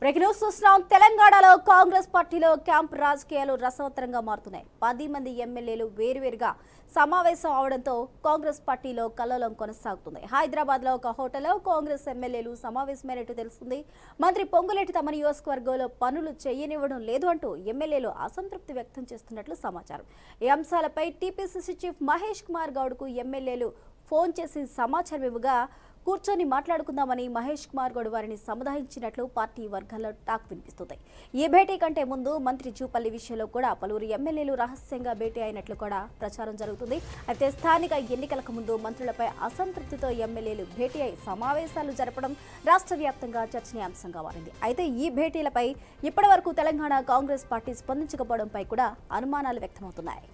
Breaking news చూస్తున్నాం. తెలంగాణలో కాంగ్రెస్ పార్టీలో క్యాంప్ రాజకీయాలు రసవత్తరంగా మారుతున్నాయి. 10 మంది ఎమ్మెల్యేలు వేరువేరుగా సమావేశం అవడంతో కాంగ్రెస్ పార్టీలో కల్లోలం కొనసాగుతుంది. హైదరాబాద్ లో ఒక హోటల్లో కాంగ్రెస్ ఎమ్మెల్యేలు సమావేశమైనట్టు తెలుస్తుంది. మంత్రి పొంగులేటి తమ నియోజకవర్గంలో పనులు చేయనివ్వడం లేదు అంటూ ఎమ్మెల్యేలు అసంతృప్తి వ్యక్తం చేస్తున్నట్లు సమాచారం. ఈ అంశాలపై టీపీసీసీ చీఫ్ మహేష్ కుమార్ గౌడ్కు ఎమ్మెల్యేలు ఫోన్ చేసి సమాచారం ఇవ్వగా కూర్చొని మాట్లాడుకుందామని మహేష్ కుమార్ గౌడ్ వారిని సముదాయించినట్లు పార్టీ వర్గాల్లో టాక్ వినిపిస్తుంది. ఈ భేటీ కంటే ముందు మంత్రి జూపల్లి విషయంలో కూడా పలువురు ఎమ్మెల్యేలు రహస్యంగా భేటీ అయినట్లు కూడా ప్రచారం జరుగుతుంది. అయితే స్థానిక ఎన్నికలకు ముందు మంత్రులపై అసంతృప్తితో ఎమ్మెల్యేలు భేటీ అయి సమావేశాలు జరపడం రాష్ట్ర వ్యాప్తంగా చర్చనీయాంశంగా మారింది. అయితే ఈ భేటీలపై ఇప్పటివరకు తెలంగాణ కాంగ్రెస్ పార్టీ స్పందించకపోవడంపై కూడా అనుమానాలు వ్యక్తమవుతున్నాయి.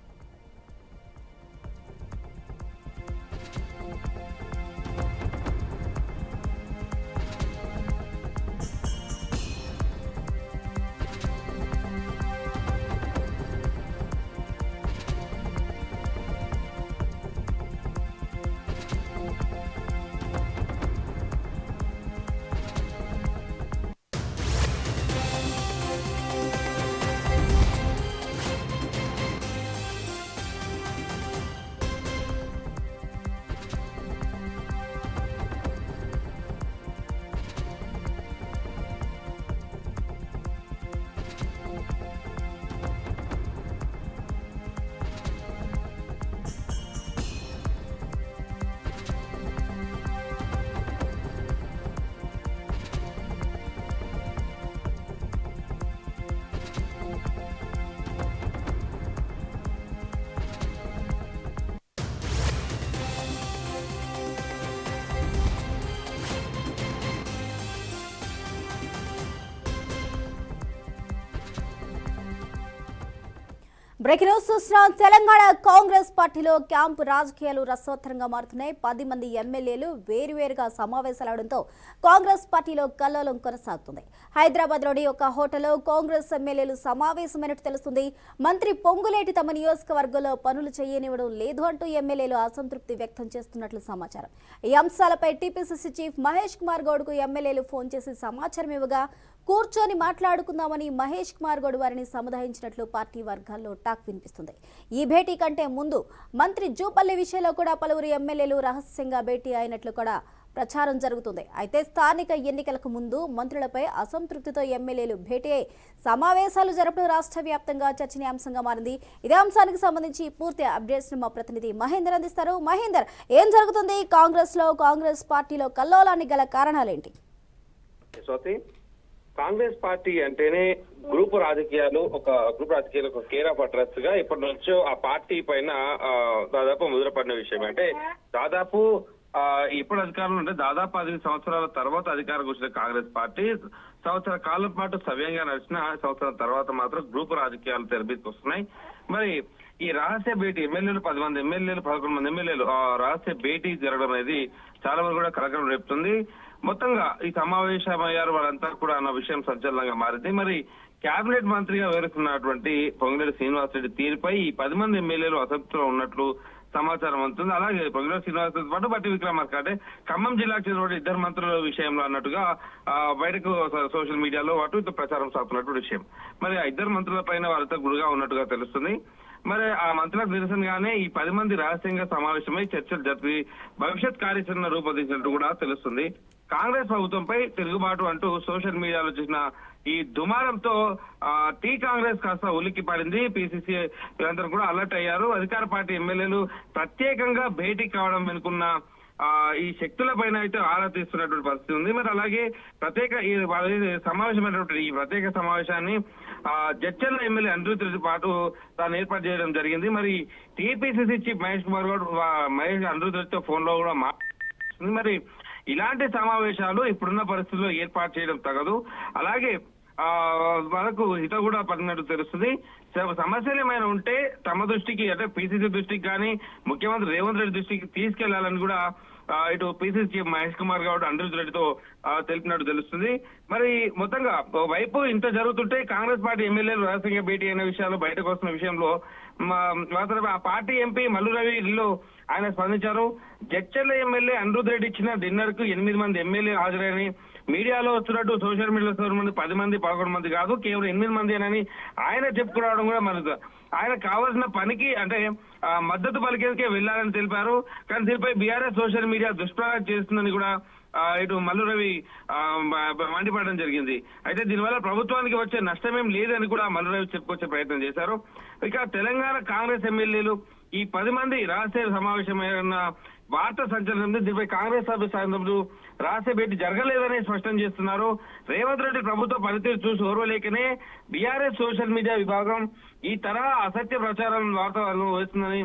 బ్రేకింగ్ న్యూస్ చూస్తున్నాం. తెలంగాణ కాంగ్రెస్ పార్టీలో క్యాంపు రాజకీయాలు రసవత్తరంగా మారుతున్నాయి. 10 మంది ఎమ్మెల్యేలు వేరువేరుగా సమావేశాలవడంతో కాంగ్రెస్ పార్టీలో కల్లోలం కొనసాగుతుంది. హైదరాబాద్లోని ఒక హోటల్లో కాంగ్రెస్ ఎమ్మెల్యేలు సమావేశమైనట్టు తెలుస్తుంది. మంత్రి పొంగులేటి తమ నియోజకవర్గంలో పనులు చేయనివ్వడం లేదు అంటూ ఎమ్మెల్యేలు అసంతృప్తి వ్యక్తం చేస్తున్నట్లు సమాచారం. ఈ అంశాలపై టీపీసీసీ చీఫ్ మహేష్ కుమార్ గౌడ్కు ఎమ్మెల్యేలు ఫోన్ చేసి సమాచారం ఇవ్వగా కూర్చొని మాట్లాడుకుందామని మహేష్ కుమార్ గౌడ్ వారిని సముదాయించినట్లు పార్టీ వర్గాల్లో టాక్ వినిపిస్తుంది. ఈ భేటీ కంటే ముందు మంత్రి జూపల్లి విషయంలో కూడా పలువురు ఎమ్మెల్యేలు రహస్యంగా భేటీ అయినట్లు కూడా ప్రచారం జరుగుతుంది. అయితే స్థానిక ఎన్నికలకు ముందు మంత్రులపై అసంతృప్తితో ఎమ్మెల్యేలు భేటీ అయి సమావేశాలు జరపడం రాష్ట్ర వ్యాప్తంగా చర్చనీయాంశంగా మారింది. ఇదే అంశానికి సంబంధించి పూర్తి అప్డేట్స్ మా ప్రతినిధి మహేందర్ అందిస్తారు. మహేందర్, ఏం జరుగుతుంది కాంగ్రెస్ పార్టీలో కల్లోలానికి గల కారణాలేంటి? కాంగ్రెస్ పార్టీ అంటేనే గ్రూప్ రాజకీయాలకు కేర్ ఆఫ్ అడ్రస్ గా ఇప్పటి నుంచో ఆ పార్టీ పైన దాదాపు ముద్రపడిన విషయం. అంటే దాదాపు ఇప్పుడు అధికారంలో ఉంటే దాదాపు 10 సంవత్సరాల తర్వాత అధికారం వచ్చిన కాంగ్రెస్ పార్టీ సంవత్సర కాలం పాటు సవ్యంగా నడిచిన సంవత్సరం తర్వాత మాత్రం గ్రూప్ రాజకీయాలు తెరబీకి వస్తున్నాయి. మరి ఈ రహస్య భేటీ ఎమ్మెల్యేలు 10 మంది ఎమ్మెల్యేలు 11 మంది ఎమ్మెల్యేలు రహస్య భేటీ జరగడం అనేది చాలా మంది కూడా కలకలం రేపుతుంది. మొత్తంగా ఈ సమావేశమయ్యారు వాళ్ళంతా కూడా అన్న విషయం సంచలనంగా మారింది. మరి కేబినెట్ మంత్రిగా వ్యవహరిస్తున్నటువంటి పొంగులేటి శ్రీనివాసరెడ్డి తీరుపై ఈ 10 మంది ఎమ్మెల్యేలు అసంతృప్తిలో ఉన్నట్లు సమాచారం అందుతుంది. అలాగే పొంగులేటి శ్రీనివాసరెడ్డి పాటు బట్టి విక్రమార్క అంటే ఖమ్మం జిల్లాకు చెందిన 2 మంత్రుల విషయంలో అన్నట్టుగా బయటకు సోషల్ మీడియాలో అటు ఇటు ప్రచారం సాగుతున్నటువంటి విషయం. మరి ఆ 2 మంత్రుల పైన వాళ్ళతో గుడిగా ఉన్నట్టుగా తెలుస్తుంది. మరి ఆ మంత్రులకు నిరసనగానే ఈ 10 మంది రహస్యంగా సమావేశమై చర్చలు జరిపి భవిష్యత్ కార్యాచరణ రూపొందించినట్టు కూడా తెలుస్తుంది. కాంగ్రెస్ ప్రభుత్వంపై తిరుగుబాటు అంటూ సోషల్ మీడియాలో చేసిన ఈ దుమారంతో టీ కాంగ్రెస్ కాస్త ఉలిక్కి పడింది. పీసీసీ వీళ్ళందరూ కూడా అలర్ట్ అయ్యారు. అధికార పార్టీ ఎమ్మెల్యేలు ప్రత్యేకంగా భేటీ కావడం వెనుకున్న ఈ శక్తుల పైన అయితే ఆరా తీస్తున్నటువంటి పరిస్థితి ఉంది. మరి అలాగే సమావేశమైనటువంటి ఈ ప్రత్యేక సమావేశాన్ని జడ్చర్ల ఎమ్మెల్యే అనిరుద్ధ్ పాటు తాను ఏర్పాటు చేయడం జరిగింది. మరి TPCC chief Mahesh Kumar Goud Anirudh phone లో కూడా మాట్లాడుతుంది. మరి ఇలాంటి సమావేశాలు ఇప్పుడున్న పరిస్థితుల్లో ఏర్పాటు చేయడం తగదు. అలాగే మనకు హిత కూడా పడినట్టు తెలుస్తుంది. సమస్యలు ఏమైనా ఉంటే తమ దృష్టికి అంటే పీసీసీ దృష్టికి కానీ ముఖ్యమంత్రి రేవంత్ రెడ్డి దృష్టికి తీసుకెళ్లాలని కూడా ఇటు పీసీసీ చీఫ్ మహేష్ కుమార్ గౌడ్ అనిరుద్ధ్ రెడ్డితో తెలిపినట్టు తెలుస్తుంది. మరి మొత్తంగా వైపు ఇంత జరుగుతుంటే కాంగ్రెస్ పార్టీ ఎమ్మెల్యేలు రహస్యంగా భేటీ అయిన విషయాలు బయటకు వస్తున్న విషయంలో ఆ పార్టీ ఎంపీ మల్లు రవిలో ఆయన స్పందించారు. జడ్చర్ల ఎమ్మెల్యే అనిరుద్ధ్ రెడ్డి ఇచ్చిన డిన్నర్ కు 8 మంది ఎమ్మెల్యే హాజరని మీడియాలో వస్తున్నట్టు సోషల్ మీడియాలో వస్తున్న మంది 10 మంది 11 మంది కాదు, కేవలం 8 మంది అని ఆయన చెప్పుకురావడం కూడా మనకు ఆయన కావాల్సిన పనికి అంటే మద్దతు పలికేందుకే వెళ్లాలని తెలిపారు. కానీ దీనిపై బీఆర్ఎస్ సోషల్ మీడియా దుష్ప్రచారం చేస్తుందని కూడా ఇటు మల్లు రవి మండిపడడం జరిగింది. అయితే దీనివల్ల ప్రభుత్వానికి వచ్చే నష్టమేం లేదని కూడా మల్లు రవి చెప్పుకొచ్చే ప్రయత్నం చేశారు. ఇక తెలంగాణ కాంగ్రెస్ ఎమ్మెల్యేలు ఈ 10 మంది రహస్య సమావేశమైన వార్త సంచలనం. దీనిపై కాంగ్రెస్ సభ్యులు రహస్య భేటీ జరగలేదని స్పష్టం చేస్తున్నారు. రేవంత్ రెడ్డి ప్రభుత్వ పనితీరు చూసి ఓర్వలేకనే బీఆర్ఎస్ సోషల్ మీడియా విభాగం ఈ తరహా అసత్య ప్రచారం వార్తలను వేస్తుందని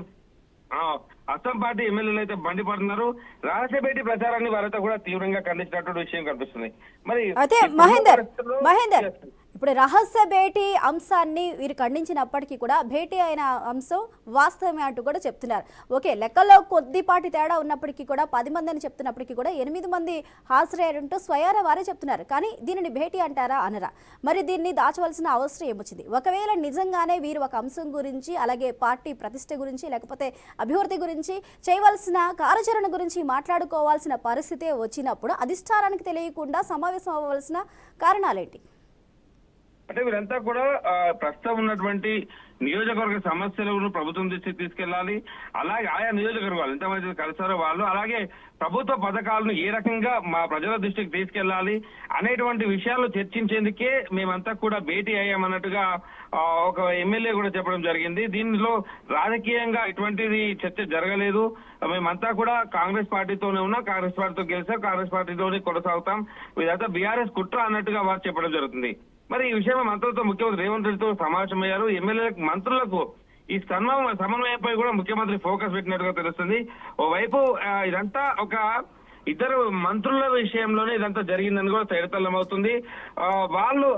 అస్సాం పార్టీ ఎమ్మెల్యేలు అయితే మండిపడుతున్నారు. రహస్య భేటీ ప్రచారాన్ని వారితో కూడా తీవ్రంగా ఖండించినటువంటి విషయం కనిపిస్తుంది. మరి అయితే మహేందర్ ఇప్పుడు రహస్య భేటీ అంశాన్ని వీరు ఖండించినప్పటికీ కూడా భేటీ అయిన అంశం వాస్తవమే అంటూ కూడా చెప్తున్నారు. ఓకే, లెక్కల్లో కొద్దిపాటి తేడా ఉన్నప్పటికీ కూడా 10 మంది అని చెప్తున్నప్పటికీ కూడా 8 మంది హాజరయ్యారంటూ స్వయాన వారే చెప్తున్నారు. కానీ దీనిని భేటీ అంటారా అనరా? మరి దీన్ని దాచవలసిన అవసరం ఏమొచ్చింది? ఒకవేళ నిజంగానే వీరు ఒక అంశం గురించి, అలాగే పార్టీ ప్రతిష్ట గురించి, లేకపోతే అభివృద్ధి గురించి, చేయవలసిన కార్యాచరణ గురించి మాట్లాడుకోవాల్సిన పరిస్థితే వచ్చినప్పుడు అధిష్టానానికి తెలియకుండా సమావేశం అవ్వవలసిన కారణాలేంటి? అంటే వీరంతా కూడా ప్రస్తుతం ఉన్నటువంటి నియోజకవర్గ సమస్యలను ప్రభుత్వం దృష్టికి తీసుకెళ్లాలి. అలాగే ఆయా నియోజకవర్గాలు ఎంతమంది కలిసారో వాళ్ళు, అలాగే ప్రభుత్వ పథకాలను ఏ రకంగా మా ప్రజల దృష్టికి తీసుకెళ్లాలి అనేటువంటి విషయాలు చర్చించేందుకే మేమంతా కూడా భేటీ అయ్యామన్నట్టుగా ఒక ఎమ్మెల్యే కూడా చెప్పడం జరిగింది. దీనిలో రాజకీయంగా ఇటువంటిది చర్చ జరగలేదు. మేమంతా కూడా కాంగ్రెస్ పార్టీతోనే ఉన్నాం, కాంగ్రెస్ పార్టీతో గెలిచాం, కాంగ్రెస్ పార్టీతోనే కొనసాగుతాం, ఇదంతా బీఆర్ఎస్ కుట్ర అన్నట్టుగా వారు చెప్పడం జరుగుతుంది. మరి ఈ విషయం మంత్రులతో ముఖ్యమంత్రి రేవంత్ రెడ్డితో సమావేశమయ్యారు. ఎమ్మెల్యేలకు మంత్రులకు ఈ సమన్వయంపై కూడా ముఖ్యమంత్రి ఫోకస్ పెట్టినట్టుగా తెలుస్తుంది. ఓవైపు ఇదంతా ఒక ఇద్దరు మంత్రుల విషయంలోనే ఇదంతా జరిగిందని కూడా తేటతెల్లం అవుతుంది. వాళ్ళు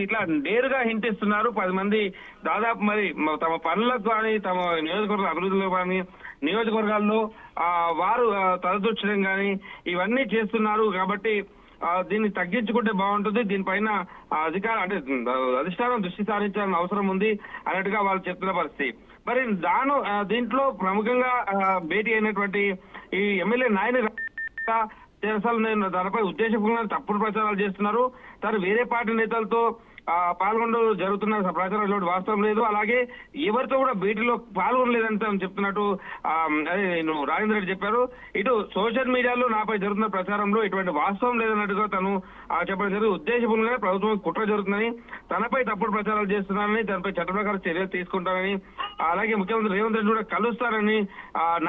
ఇట్లా నేరుగా హింటిస్తున్నారు. 10 మంది దాదాపు మరి తమ పనులకు కానీ, తమ నియోజకవర్గ అభివృద్ధిలో కానీ, నియోజకవర్గాల్లో వారు తలదూర్చడం కానీ ఇవన్నీ చేస్తున్నారు. కాబట్టి దీన్ని తగ్గించుకుంటే బాగుంటుంది, దీనిపైన అధిష్టానం దృష్టి సారించాల్సిన అవసరం ఉంది అన్నట్టుగా వాళ్ళు చెప్తున్న పరిస్థితి. మరి దీంట్లో ప్రముఖంగా భేటీ అయినటువంటి ఈ ఎమ్మెల్యే నాయని అసలు నేను దానిపై ఉద్దేశపూర్వకంగా తప్పుడు ప్రచారాలు చేస్తున్నారు. తను వేరే పార్టీ నేతలతో పాల్గొంటూ జరుగుతున్న ప్రచారంలో వాస్తవం లేదు. అలాగే ఎవరితో కూడా భేటీలో పాల్గొనలేదంటే చెప్తున్నట్టు రాజేంద్ర రెడ్డి చెప్పారు. ఇటు సోషల్ మీడియాలో నాపై జరుగుతున్న ప్రచారంలో ఇటువంటి వాస్తవం లేదన్నట్టుగా తను చెప్పడం జరిగింది. ఉద్దేశపూర్వకంగా ప్రభుత్వం కుట్ర జరుగుతుందని, తనపై తప్పుడు ప్రచారాలు చేస్తున్నారని, తనపై చట్ట ప్రకారం చర్యలు తీసుకుంటారని, అలాగే ముఖ్యమంత్రి రేవంత్ రెడ్డి కూడా కలుస్తారని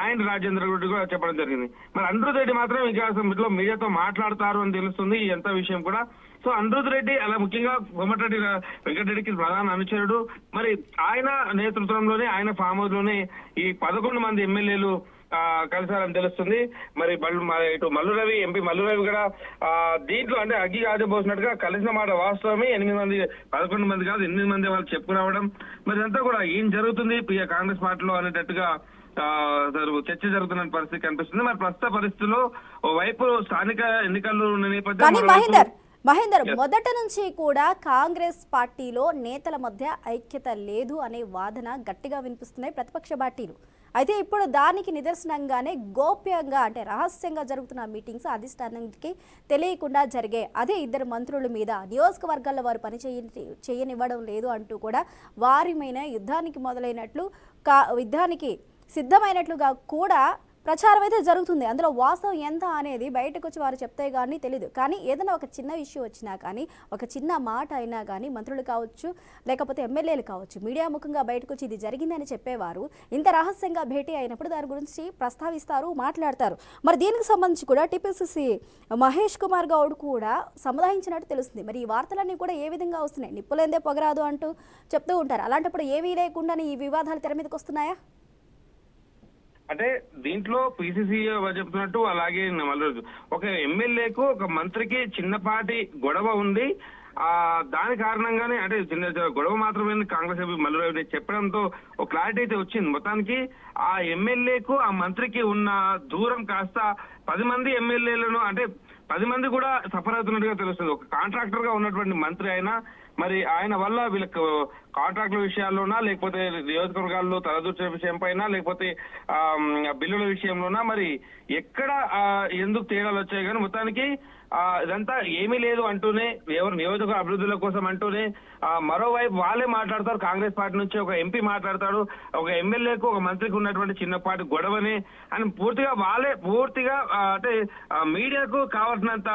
నాయని రాజేంద్ర రెడ్డి కూడా చెప్పడం జరిగింది. మరి అనిరుద్ రెడ్డి మాత్రం ఇంకా మీడియాతో మాట్లాడతారు అని తెలుస్తుంది ఈ ఎంత విషయం కూడా. సో అనిరుద్ రెడ్డి అలా ముఖ్యంగా కోమటిరెడ్డి వెంకటరెడ్డికి ప్రధాన అనుచరుడు. మరి ఆయన నేతృత్వంలోనే, ఆయన ఫామ్ హౌస్ లోనే ఈ 11 మంది ఎమ్మెల్యేలు కలిసారని తెలుస్తుంది. మరి ఇటు మల్లు రవి, ఎంపీ మల్లు రవి కూడా దీంట్లో అంటే అగ్గి ఆజబోసినట్టుగా కలిసిన మాట వాస్తవమే. 8 మంది 11 మంది కాదు 8 మంది వాళ్ళు చెప్పుకురావడం, మరి ఇదంతా కూడా ఏం జరుగుతుంది కాంగ్రెస్ పార్టీలో అనేటట్టుగా చర్చ జరుగుతున్న పరిస్థితి కనిపిస్తుంది. మరి ప్రస్తుత పరిస్థితుల్లో ఓవైపు స్థానిక ఎన్నికలు ఉన్న నేపథ్యంలో మహేందర్ మొదట నుంచి కూడా కాంగ్రెస్ పార్టీలో నేతల మధ్య ఐక్యత లేదు అనే వాదన గట్టిగా వినిపిస్తున్నాయి ప్రతిపక్ష పార్టీలు. అయితే ఇప్పుడు దానికి నిదర్శనంగానే గోప్యంగా అంటే రహస్యంగా జరుగుతున్న మీటింగ్స్ అధిష్టానానికి తెలియకుండా జరిగాయి. అదే ఇద్దరు మంత్రుల మీద నియోజకవర్గాల్లో వారు పని చేయనివ్వడం లేదు అంటూ కూడా వారి మీద యుద్ధానికి సిద్ధమైనట్లుగా కూడా ప్రచారం అయితే జరుగుతుంది. అందులో వాస్తవం ఎంత అనేది బయటకు వచ్చి వారు చెప్తే కానీ తెలియదు. కానీ ఏదైనా ఒక చిన్న ఇష్యూ వచ్చినా కానీ, ఒక చిన్న మాట అయినా కానీ మంత్రులు కావచ్చు, లేకపోతే ఎమ్మెల్యేలు కావచ్చు, మీడియా ముఖంగా బయటకు వచ్చి ఇది జరిగిందని చెప్పేవారు ఇంత రహస్యంగా భేటీ అయినప్పుడు దాని గురించి ప్రస్తావిస్తారు, మాట్లాడతారు. మరి దీనికి సంబంధించి కూడా టీపీసీసీ మహేష్ కుమార్ గౌడ్ కూడా సముదాయించినట్టు తెలుస్తుంది. మరి ఈ వార్తలన్నీ కూడా ఏ విధంగా వస్తున్నాయి? నిప్పులేందే పొగరాదు అంటూ చెప్తూ ఉంటారు. అలాంటప్పుడు ఏవీ లేకుండానే ఈ వివాదాలు తెర మీదకి వస్తున్నాయా? అంటే దీంట్లో పిసిసి చెప్తున్నట్టు, అలాగే ఒక ఎమ్మెల్యేకు ఒక మంత్రికి చిన్నపాటి గొడవ ఉంది. దాని కారణంగానే అంటే చిన్న గొడవ మాత్రమే కాంగ్రెస్ ఎంపీ మల్లు రవి చెప్పడంతో ఒక క్లారిటీ అయితే వచ్చింది. మొత్తానికి ఆ ఎమ్మెల్యేకు ఆ మంత్రికి ఉన్న దూరం కాస్త 10 మంది ఎమ్మెల్యేలను అంటే 10 మంది కూడా సఫర్ అవుతున్నట్టుగా తెలుస్తుంది. ఒక కాంట్రాక్టర్ గా ఉన్నటువంటి మంత్రి అయినా మరి ఆయన వల్ల వీళ్ళకి కాంట్రాక్టుల విషయాల్లోనా, లేకపోతే నియోజకవర్గాల్లో తలదూర్చే విషయం పైన, లేకపోతే బిల్లుల విషయంలోనా మరి ఎక్కడ ఎందుకు తేడాలు వచ్చాయి కానీ మొత్తానికి ఇదంతా ఏమీ లేదు అంటూనే ఎవరు నియోజకవర్గ అభివృద్ధుల కోసం అంటూనే మరోవైపు వాళ్ళే మాట్లాడతారు. కాంగ్రెస్ పార్టీ నుంచి ఒక ఎంపీ మాట్లాడతాడు, ఒక ఎమ్మెల్యేకు ఒక మంత్రికి ఉన్నటువంటి చిన్నపాటి గొడవని అని పూర్తిగా అంటే మీడియాకు కావాల్సినంత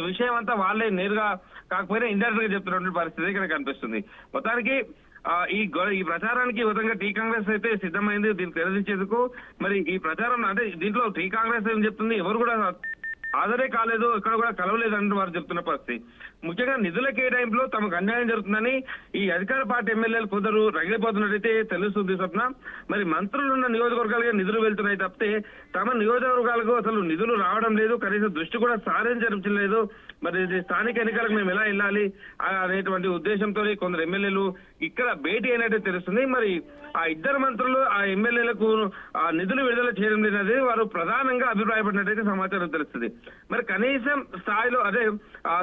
విషయం అంతా వాళ్ళే నేరుగా కాకపోయినా ఇండైరెక్ట్ గా చెప్తున్నటువంటి పరిస్థితి ఇక్కడ కనిపిస్తుంది. మొత్తానికి ఈ ప్రచారానికి విధంగా టీ కాంగ్రెస్ అయితే సిద్ధమైంది దీన్ని తెరదించేందుకు. మరి ఈ ప్రచారం అంటే దీంట్లో టీ కాంగ్రెస్ ఏం చెప్తుంది, ఎవరు కూడా హాజరే కాలేదు, ఇక్కడ కూడా కలవలేదు అంటూ వారు చెప్తున్న పరిస్థితి. ముఖ్యంగా నిధుల కేటాయింపులో తమకు అన్యాయం జరుగుతుందని ఈ అధికార పార్టీ ఎమ్మెల్యేలు కొందరు రగిలిపోతున్నట్టయితే తెలుస్తుంది స్వప్న. మరి మంత్రులు ఉన్న నియోజకవర్గాలుగా నిధులు వెళ్తున్నాయి తప్పితే తమ నియోజకవర్గాలకు అసలు నిధులు రావడం లేదు, కనీసం దృష్టి కూడా సారించలేదు. మరి స్థానిక ఎన్నికలకు మేము ఎలా వెళ్ళాలి అనేటువంటి ఉద్దేశంతో కొందరు ఎమ్మెల్యేలు ఇక్కడ భేటీ అయినట్టు తెలుస్తుంది. మరి ఆ ఇద్దరు మంత్రులు ఆ ఎమ్మెల్యేలకు నిధులు విడుదల చేయడం లేదనేది వారు ప్రధానంగా అభిప్రాయపడినట్టయితే సమాచారం తెలుస్తుంది. మరి కనీసం స్థాయిలో అదే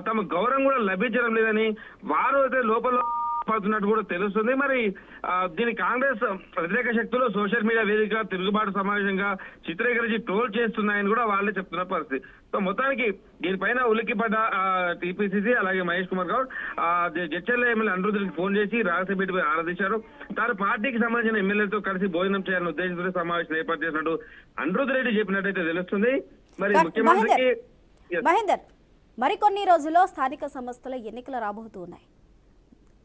తమ గౌరవం కూడా లభించడం లేదని వారు అయితే లోపల పడుతున్నట్టు కూడా తెలుస్తుంది. మరి దీని కాంగ్రెస్ వ్యతిరేక శక్తులు సోషల్ మీడియా వేదికగా తిరుగుబాటు సమావేశంగా చిత్రీకరించి ట్రోల్ చేస్తున్నాయని కూడా వాళ్ళే చెప్తున్న పరిస్థితి. సో మొత్తానికి దీనిపైన ఉలిక్కిపడ్డ టీపీసీసీ అలాగే మహేష్ కుమార్ గౌడ్ జడ్చర్ల ఎమ్మెల్యే అనిరుద్ధికి ఫోన్ చేసి రహస్య భేటీపై ఆరాధించారు. తాను పార్టీకి సంబంధించిన ఎమ్మెల్యేలతో కలిసి భోజనం చేయాలని ఉద్దేశంతో సమావేశం ఏర్పాటు చేసినట్టు అనిరుద్ధ్ రెడ్డి చెప్పినట్టయితే తెలుస్తుంది. మరి ముఖ్యమంత్రికి మహేందర్ మరికొన్ని రోజుల్లో స్థానిక సంస్థల ఎన్నికలు రాబోతూ ఉన్నాయి.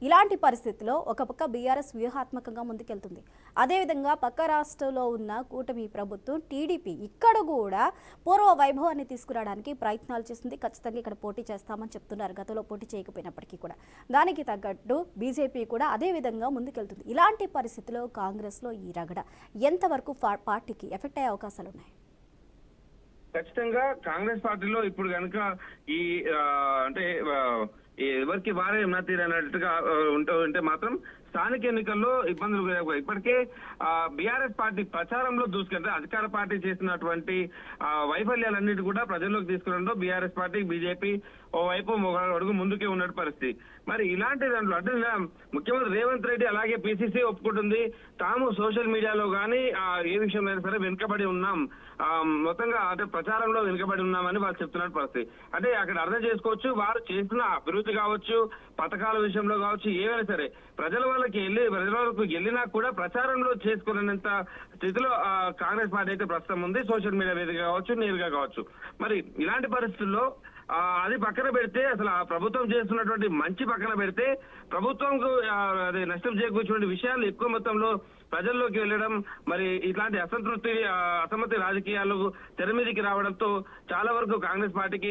ఇలాంటి పరిస్థితుల్లో ఒక పక్క బీఆర్ఎస్ వ్యూహాత్మకంగా ముందుకెళ్తుంది, అదేవిధంగా పక్క రాష్ట్రంలో ఉన్న కూటమి ప్రభుత్వం టీడీపీ ఇక్కడ కూడా పూర్వ వైభవాన్ని తీసుకురావడానికి ప్రయత్నాలు చేస్తుంది. ఖచ్చితంగా ఇక్కడ పోటీ చేస్తామని చెప్తున్నారు, గతంలో పోటీ చేయకపోయినప్పటికీ కూడా. దానికి తగ్గట్టు బీజేపీ కూడా అదే విధంగా ముందుకెళ్తుంది. ఇలాంటి పరిస్థితుల్లో కాంగ్రెస్లో ఈ రగడ ఎంతవరకు పార్టీకి ఎఫెక్ట్ అయ్యే అవకాశాలు ఉన్నాయి? ఖచ్చితంగా కాంగ్రెస్ పార్టీలో ఇప్పుడు కనుక ఈ అంటే ఎవరికి వారే ఉన్నతీరు అన్నట్టుగా ఉంటే మాత్రం స్థానిక ఎన్నికల్లో ఇబ్బందులు ఇప్పటికే బీఆర్ఎస్ పార్టీ ప్రచారంలో దూసుకెళ్తే అధికార పార్టీ చేసినటువంటి వైఫల్యాలన్నిటి కూడా ప్రజల్లోకి తీసుకురావడంలో బీఆర్ఎస్ పార్టీ బీజేపీ ఓవైపు ఒక అడుగు ముందుకే ఉన్న పరిస్థితి. మరి ఇలాంటి దాంట్లో అంటే ముఖ్యమంత్రి రేవంత్ రెడ్డి అలాగే పిసిసి ఒప్పుకుంటుంది, తాము సోషల్ మీడియాలో కానీ ఏ విషయంలో అయినా సరే వెనుకబడి ఉన్నాం, మొత్తంగా అంటే ప్రచారంలో వెనుకబడి ఉన్నామని వాళ్ళు చెప్తున్న పరిస్థితి. అంటే అక్కడ అర్థం చేసుకోవచ్చు, వారు చేసిన అభివృద్ధి కావచ్చు, పథకాల విషయంలో కావచ్చు, ఏవైనా సరే ప్రజల వరకు వెళ్ళినా కూడా ప్రచారంలో చేసుకునేంత స్థితిలో కాంగ్రెస్ పార్టీ అయితే ప్రస్తుతం ఉంది, సోషల్ మీడియా వేదిక కావచ్చు, నేరుగా కావచ్చు. మరి ఇలాంటి పరిస్థితుల్లో అది పక్కన పెడితే అసలు ఆ ప్రభుత్వం చేస్తున్నటువంటి మంచి పక్కన పెడితే ప్రభుత్వంకు అదే నష్టం చేకూర్చుకునే విషయాలు ఎక్కువ మొత్తంలో ప్రజల్లోకి వెళ్ళడం, మరి ఇట్లాంటి అసమ్మతి రాజకీయాలు తెర మీదకి రావడంతో చాలా వరకు కాంగ్రెస్ పార్టీకి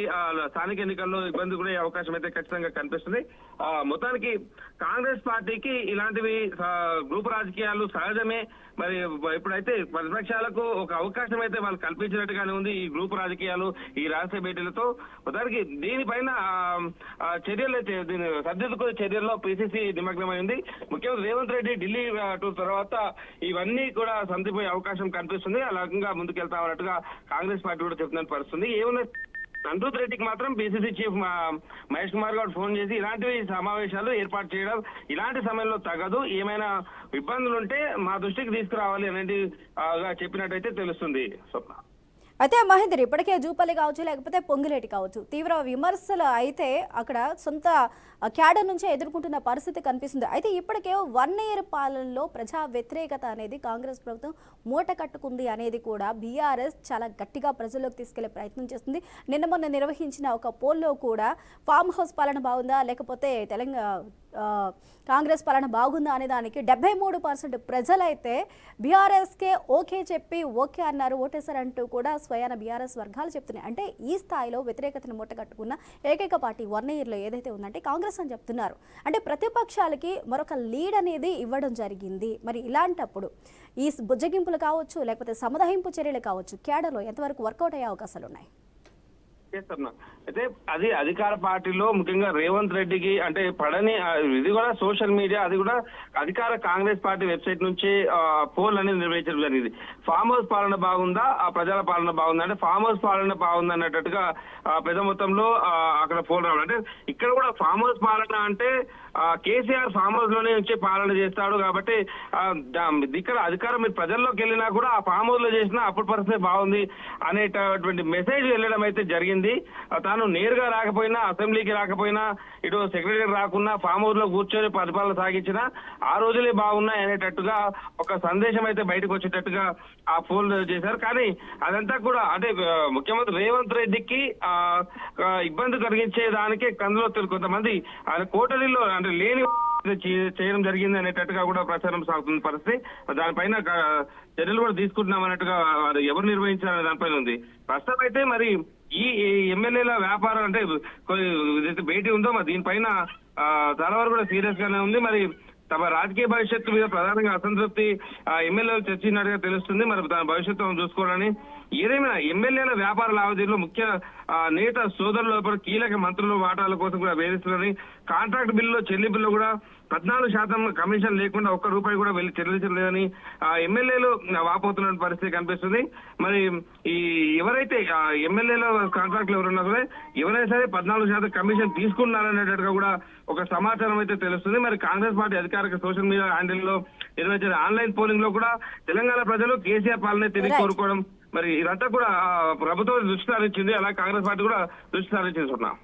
స్థానిక ఎన్నికల్లో ఇబ్బంది కూడా అవకాశం అయితే ఖచ్చితంగా కనిపిస్తుంది. మొత్తానికి కాంగ్రెస్ పార్టీకి ఇలాంటివి గ్రూప్ రాజకీయాలు సహజమే. మరి ఇప్పుడైతే ప్రతిపక్షాలకు ఒక అవకాశం అయితే వాళ్ళు కల్పించినట్టుగానే ఉంది ఈ గ్రూప్ రాజకీయాలు, ఈ రహస్య భేటీలతో. మొత్తానికి దీనిపైన చర్యలు అయితే దీని సర్దిద్దుకునే చర్యల్లో పిసిసి నిమగ్నమైంది. ముఖ్యమంత్రి రేవంత్ రెడ్డి ఢిల్లీ టూర్ తర్వాత ఇవన్నీ కూడా సంధిపోయే అవకాశం కనిపిస్తుంది. అలాగా ముందుకెళ్తామన్నట్టుగా కాంగ్రెస్ పార్టీ కూడా చెప్తున్న పరిస్థితుంది. ఏమన్నా అనిరుద్ధ్ రెడ్డికి మాత్రం PCC chief Mahesh Kumar Goud phone చేసి ఇలాంటివి సమావేశాలు ఏర్పాటు చేయడం ఇలాంటి సమయంలో తగదు, ఏమైనా ఇబ్బందులు ఉంటే మా దృష్టికి తీసుకురావాలి అనేది చెప్పినట్టయితే తెలుస్తుంది స్వప్న. అయితే మహేందర్ ఇప్పటికే జూపల్లి కావచ్చు లేకపోతే పొంగిలేటి కావచ్చు తీవ్ర విమర్శలు అయితే అక్కడ సొంత క్యాడర్ నుంచే ఎదుర్కొంటున్న పరిస్థితి కనిపిస్తుంది. అయితే ఇప్పటికే 1 year పాలనలో ప్రజా వ్యతిరేకత అనేది కాంగ్రెస్ ప్రభుత్వం మూట కట్టుకుంది అనేది కూడా బీఆర్ఎస్ చాలా గట్టిగా ప్రజల్లోకి తీసుకెళ్లే ప్రయత్నం చేస్తుంది. మొన్న నిర్వహించిన ఒక పోల్లో కూడా ఫామ్ హౌస్ పాలన బాగుందా లేకపోతే కాంగ్రెస్ పాలన బాగుందా అనే దానికి 73% ప్రజలైతే బీఆర్ఎస్కే ఓకే చెప్పి ఓకే అన్నారు, ఓటేశారంటూ కూడా స్వయాన బీఆర్ఎస్ వర్గాలు చెప్తున్నాయి. అంటే ఈ స్థాయిలో వ్యతిరేకతను మూటగట్టుకున్న ఏకైక పార్టీ 1 yearలో ఏదైతే ఉందంటే కాంగ్రెస్ అని చెప్తున్నారు. అంటే ప్రతిపక్షాలకి మరొక లీడ్ అనేది ఇవ్వడం జరిగింది. మరి ఇలాంటప్పుడు ఈ బుజ్జగింపులు కావచ్చు లేకపోతే సమదహింపు చర్యలు కావచ్చు క్యాడర్లో ఎంతవరకు వర్కౌట్ అయ్యే అవకాశాలు ఉన్నాయి? అయితే అది అధికార పార్టీలో ముఖ్యంగా రేవంత్ రెడ్డికి అంటే పడని ఇది కూడా సోషల్ మీడియా అది కూడా అధికార కాంగ్రెస్ పార్టీ వెబ్సైట్ నుంచి పోల్ అనేది నిర్వహించడం జరిగింది. ఫామ్ హౌస్ పాలన బాగుందా, ఆ ప్రజల పాలన బాగుందా అంటే ఫామ్ హౌస్ పాలన బాగుంది అన్నట్టుగా పెద్ద మొత్తంలో అక్కడ పోల్ రావడం. అంటే ఇక్కడ కూడా ఫామ్ హౌస్ పాలన అంటే కేసీఆర్ ఫామ్ హౌస్ లోనే వచ్చి పాలన చేస్తాడు కాబట్టి ఇక్కడ అధికారం మీరు ప్రజల్లోకి వెళ్ళినా కూడా ఆ ఫామ్ హౌస్ లో చేసినా అప్పుడు పరిస్థితి బాగుంది అనేటటువంటి మెసేజ్ వెళ్ళడం అయితే జరిగింది. తాను నేరుగా రాకపోయినా, అసెంబ్లీకి రాకపోయినా, ఇటు సెక్రటరీ రాకున్నా ఫామ్ హౌస్ లో కూర్చొని పరిపాలన సాగించినా ఆ రోజులే బాగున్నాయి అనేటట్టుగా ఒక సందేశం అయితే బయటకు వచ్చేటట్టుగా ఆ ఫోన్ చేశారు. కానీ అదంతా కూడా అంటే ముఖ్యమంత్రి రేవంత్ రెడ్డికి ఇబ్బంది కలిగించే దానికి కందులో కొంతమంది ఆయన కోటరీలో అంటే లేని చేయడం జరిగింది అనేటట్టుగా కూడా ప్రచారం సాగుతున్న పరిస్థితి. దానిపైన చర్యలు కూడా తీసుకుంటున్నాం అన్నట్టుగా వారు ఎవరు నిర్వహించారనే దానిపైన ఉంది. ప్రస్తుతం అయితే మరి ఈ ఎమ్మెల్యేల వ్యాపారం అంటే భేటీ ఉందో మరి దీనిపైన చాలా వరకు కూడా సీరియస్ గానే ఉంది. మరి తమ రాజకీయ భవిష్యత్తు మీద ప్రధానంగా అసంతృప్తి ఎమ్మెల్యేలు చర్చించినట్టుగా తెలుస్తుంది. మరి దాని భవిష్యత్తు చూసుకోవాలని ఏదేమైనా ఎమ్మెల్యేల వ్యాపార లావాదేవీలో ముఖ్య నేత సోదరుల కీలక మంత్రుల వాటాల కోసం కూడా వేధిస్తున్నారని, కాంట్రాక్ట్ బిల్లులో చెల్లింపుల్లో కూడా 14% కమిషన్ లేకుండా ఒక్క రూపాయి కూడా వెళ్ళి చెల్లించలేదని ఎమ్మెల్యేలు వాపోతున్న పరిస్థితి కనిపిస్తుంది. మరి ఈ ఎవరైతే ఎమ్మెల్యేల కాంట్రాక్ట్లు ఎవరున్నా సరే ఎవరైనా సరే 14% కమిషన్ తీసుకున్నారనేటట్టుగా కూడా ఒక సమాచారం అయితే తెలుస్తుంది. మరి కాంగ్రెస్ పార్టీ అధికారిక సోషల్ మీడియా హ్యాండిల్లో నిర్వహించిన ఆన్లైన్ పోలింగ్ లో కూడా తెలంగాణ ప్రజలు కేసీఆర్ పాలనే తిరిగి కోరుకోవడం మరి ఇదంతా కూడా ప్రభుత్వం దృష్టి సారించింది. అలా కాంగ్రెస్ పార్టీ కూడా దృష్టి సారించింది.